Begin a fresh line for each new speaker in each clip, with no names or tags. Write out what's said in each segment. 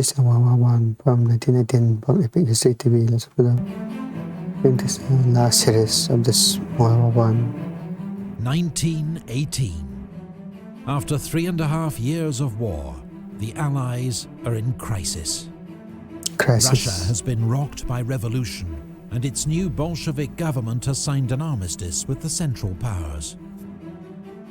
This is 111 from 1918 from Epichistorytv. Let's put in this last series of this 111.
1918. After 3.5 years of war, the Allies are in crisis. Russia has been rocked by revolution, and its new Bolshevik government has signed an armistice with the Central Powers.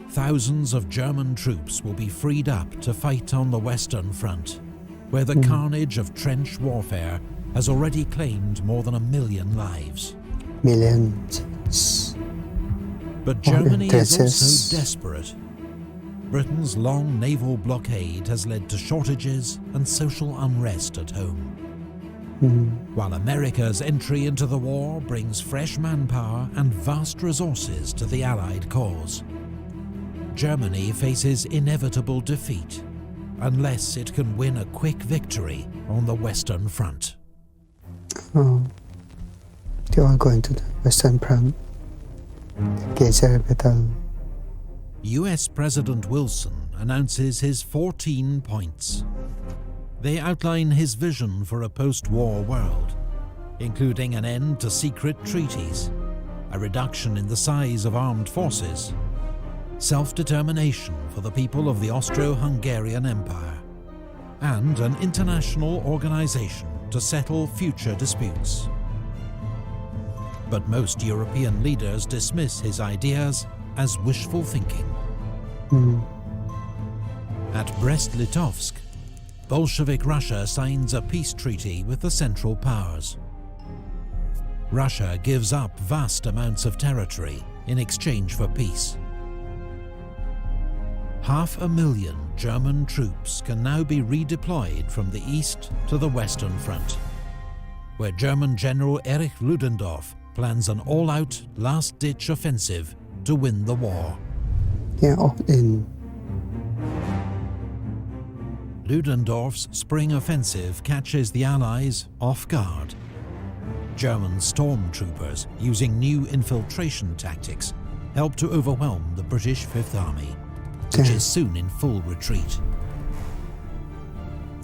Thousands of German troops will be freed up to fight on the Western Front, where the carnage of trench warfare has already claimed more than 1 million lives.
Millions.
But Germany is also desperate. Britain's long naval blockade has led to shortages and social unrest at home. While America's entry into the war brings fresh manpower and vast resources to the Allied cause, Germany faces inevitable defeat unless it can win a quick victory on the Western Front.
Oh, they are going to the Western Front. Geyser battle.
US President Wilson announces his 14 points. They outline his vision for a post-war world, including an end to secret treaties, a reduction in the size of armed forces, self-determination for the people of the Austro-Hungarian Empire, and an international organization to settle future disputes. But most European leaders dismiss his ideas as wishful thinking. At Brest-Litovsk, Bolshevik Russia signs a peace treaty with the Central Powers. Russia gives up vast amounts of territory in exchange for peace. 500,000 German troops can now be redeployed from the east to the Western Front, where German General Erich Ludendorff plans an all-out, last-ditch offensive to win the war.
Yeah, opt-in.
Ludendorff's spring offensive catches the Allies off guard. German stormtroopers, using new infiltration tactics, help to overwhelm the British Fifth Army, which is soon in full retreat.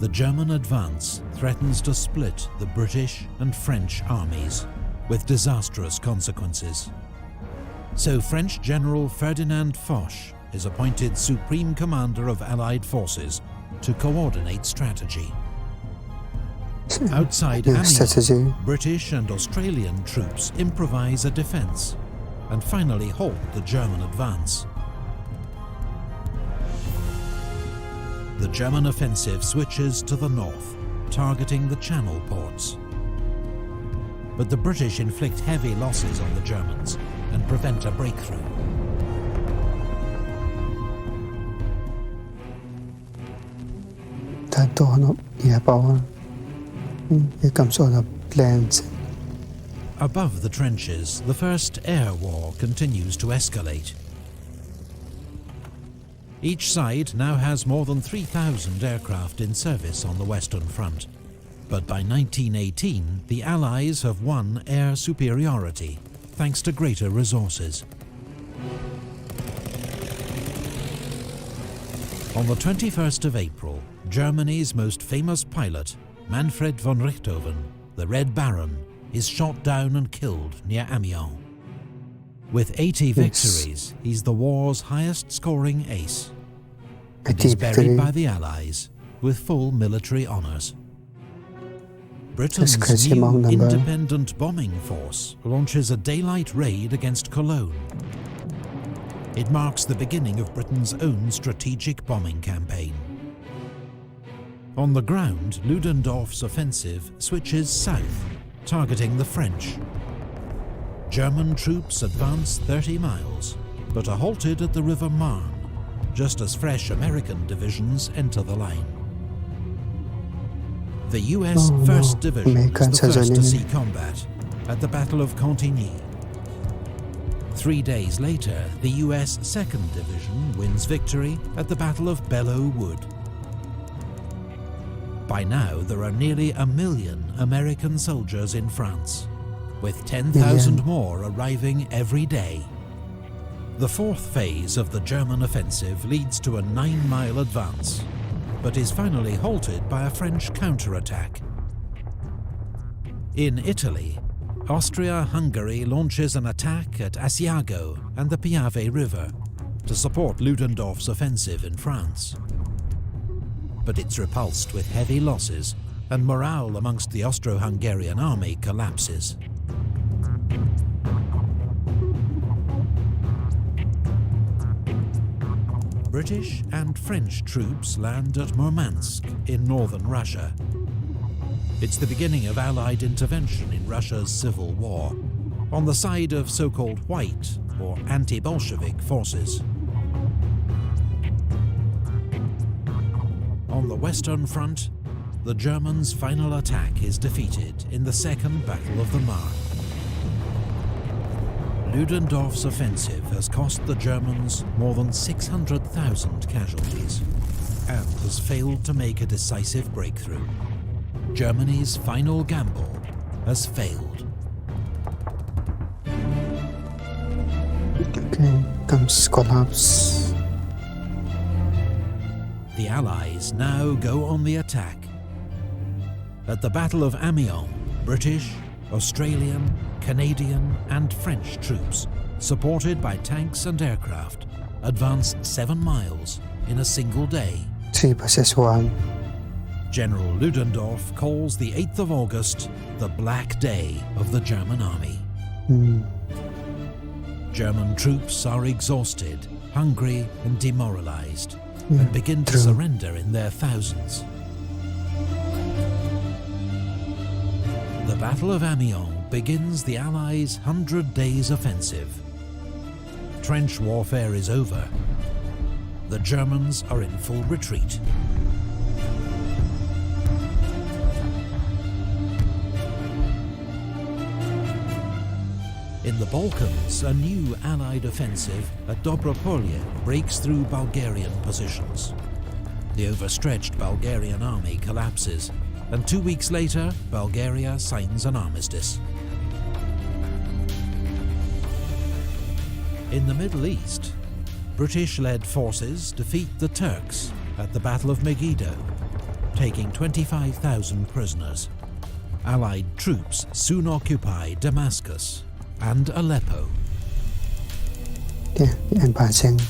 The German advance threatens to split the British and French armies, with disastrous consequences. So French General Ferdinand Foch is appointed Supreme Commander of Allied forces to coordinate strategy. Outside Amiens, British and Australian troops improvise a defense and finally halt the German advance. The German offensive switches to the north, targeting the Channel ports. But the British inflict heavy losses on the Germans and prevent a breakthrough.
That dawn of air power. Here comes all the planes.
Above the trenches, the First Air War continues to escalate. Each side now has more than 3,000 aircraft in service on the Western Front. But by 1918, the Allies have won air superiority, thanks to greater resources. On the 21st of April, Germany's most famous pilot, Manfred von Richthofen, the Red Baron, is shot down and killed near Amiens. With 80 victories, he's the war's highest-scoring ace. And is buried by the Allies with full military honours. Britain's new independent bombing force launches a daylight raid against Cologne. It marks the beginning of Britain's own strategic bombing campaign. On the ground, Ludendorff's offensive switches south, targeting the French. German troops advance 30 miles, but are halted at the River Marne, just as fresh American divisions enter the line. The US 1st Division is the first to see combat at the Battle of Cantigny. 3 days later, the US 2nd Division wins victory at the Battle of Belleau Wood. By now, there are nearly 1 million American soldiers in France, with 10,000 more arriving every day. The fourth phase of the German offensive leads to a 9-mile advance, but is finally halted by a French counterattack. In Italy, Austria-Hungary launches an attack at Asiago and the Piave River to support Ludendorff's offensive in France. But it's repulsed with heavy losses, and morale amongst the Austro-Hungarian army collapses. British and French troops land at Murmansk in northern Russia. It's the beginning of Allied intervention in Russia's civil war, on the side of so-called white or anti-Bolshevik forces. On the Western Front, the Germans' final attack is defeated in the Second Battle of the Marne. Ludendorff's offensive has cost the Germans more than 600,000 casualties and has failed to make a decisive breakthrough. Germany's final gamble has failed.
Okay, comes collapse.
The Allies now go on the attack. At the Battle of Amiens, British, Australian, Canadian and French troops, supported by tanks and aircraft, advanced 7 miles in a single day.
3 versus 1.
General Ludendorff calls the 8th of August the Black Day of the German army. German troops are exhausted, hungry and demoralized, and begin to surrender in their thousands. The Battle of Amiens begins the Allies' 100 Days offensive. Trench warfare is over. The Germans are in full retreat. In the Balkans, a new Allied offensive at Dobropolje breaks through Bulgarian positions. The overstretched Bulgarian army collapses, and 2 weeks later, Bulgaria signs an armistice. In the Middle East, British-led forces defeat the Turks at the Battle of Megiddo, taking 25,000 prisoners. Allied troops soon occupy Damascus and Aleppo.
Yeah, advancing.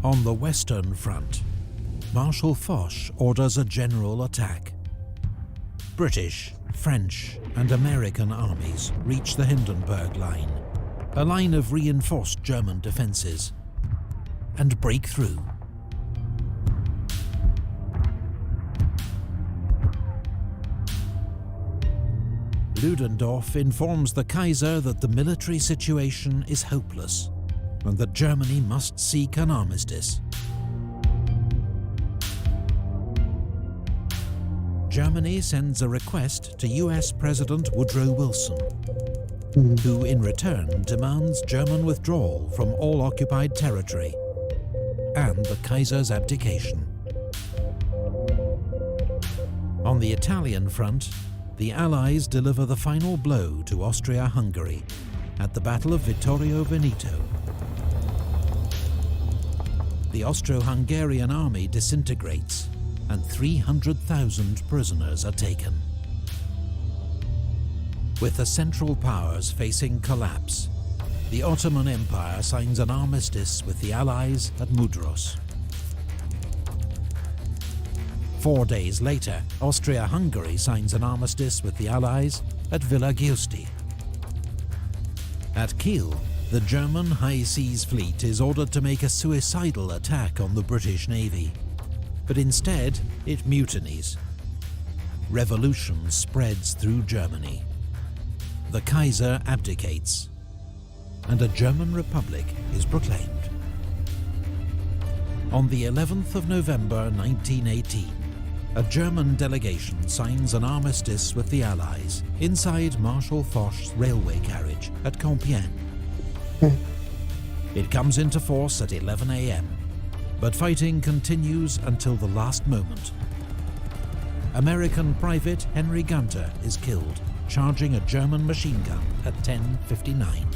On the Western Front, Marshal Foch orders a general attack. British, French and American armies reach the Hindenburg Line, a line of reinforced German defences, and break through. Ludendorff informs the Kaiser that the military situation is hopeless and that Germany must seek an armistice. Germany sends a request to US President Woodrow Wilson, who in return demands German withdrawal from all occupied territory and the Kaiser's abdication. On the Italian front, the Allies deliver the final blow to Austria-Hungary at the Battle of Vittorio Veneto. The Austro-Hungarian army disintegrates and 300,000 prisoners are taken. With the Central Powers facing collapse, the Ottoman Empire signs an armistice with the Allies at Mudros. 4 days later, Austria-Hungary signs an armistice with the Allies at Villa Giusti. At Kiel, the German High Seas Fleet is ordered to make a suicidal attack on the British Navy, but instead it mutinies. Revolution spreads through Germany. The Kaiser abdicates, and a German Republic is proclaimed. On the 11th of November 1918, a German delegation signs an armistice with the Allies inside Marshal Foch's railway carriage at Compiègne. It comes into force at 11 a.m., but fighting continues until the last moment. American Private Henry Gunter is killed, charging a German machine gun at 10:59.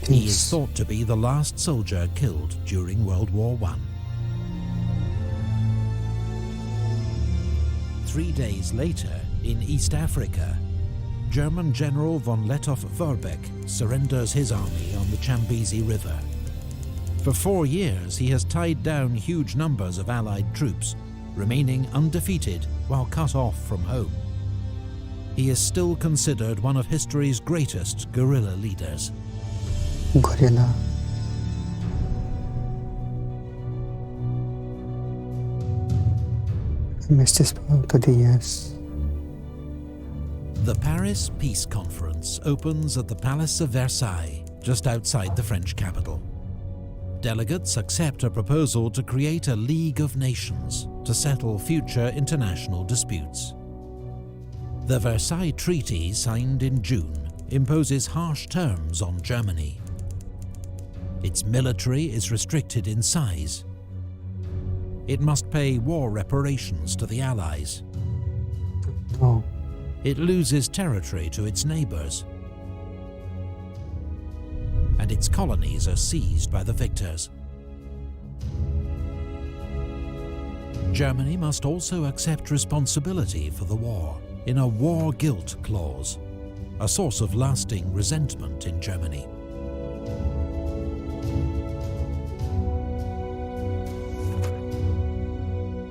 He is thought to be the last soldier killed during World War I. 3 days later, in East Africa, German General von Lettow-Vorbeck surrenders his army on the Chambezi River. For 4 years, he has tied down huge numbers of Allied troops, remaining undefeated while cut off from home. He is still considered one of history's greatest guerrilla leaders.
Guerrilla. I missed this part of the years.
The Paris Peace Conference opens at the Palace of Versailles, just outside the French capital. Delegates accept a proposal to create a League of Nations to settle future international disputes. The Versailles Treaty, signed in June, imposes harsh terms on Germany. Its military is restricted in size. It must pay war reparations to the Allies.
Oh.
It loses territory to its neighbours. And its colonies are seized by the victors. Germany must also accept responsibility for the war in a war guilt clause, a source of lasting resentment in Germany.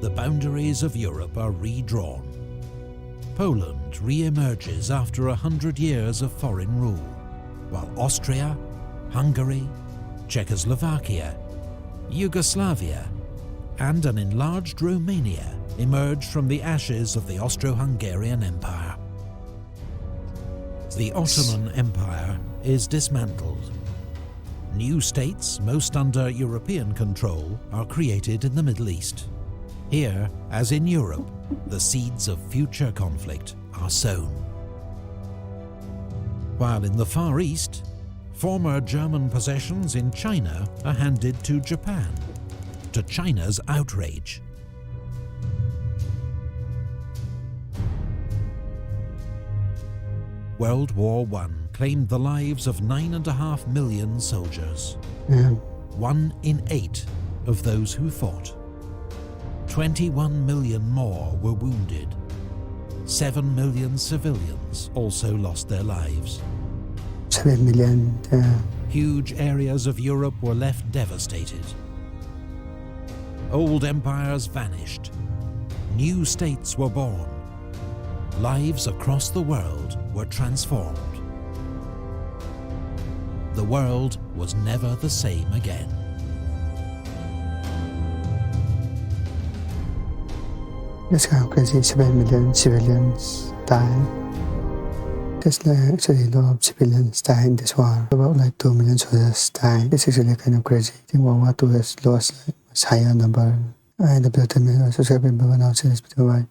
The boundaries of Europe are redrawn. Poland re-emerges after 100 years of foreign rule, while Austria, Hungary, Czechoslovakia, Yugoslavia, and an enlarged Romania emerged from the ashes of the Austro-Hungarian Empire. The Ottoman Empire is dismantled. New states, most under European control, are created in the Middle East. Here, as in Europe, the seeds of future conflict are sown. While in the Far East, former German possessions in China are handed to Japan, to China's outrage. World War I claimed the lives of 9.5 million soldiers.
Yeah.
1 in 8 of those who fought. 21 million more were wounded. 7 million civilians also lost their lives.
7 million.
Huge areas of Europe were left devastated. Old empires vanished. New states were born. Lives across the world were transformed. The world was never the same again.
That's how crazy. 7 million civilians died. There's actually a lot of civilians died in this war. About 2 million soldiers died. It's actually kind of crazy. I think World War II has lost much higher number. I subscribe and bye now. See you next video. Bye.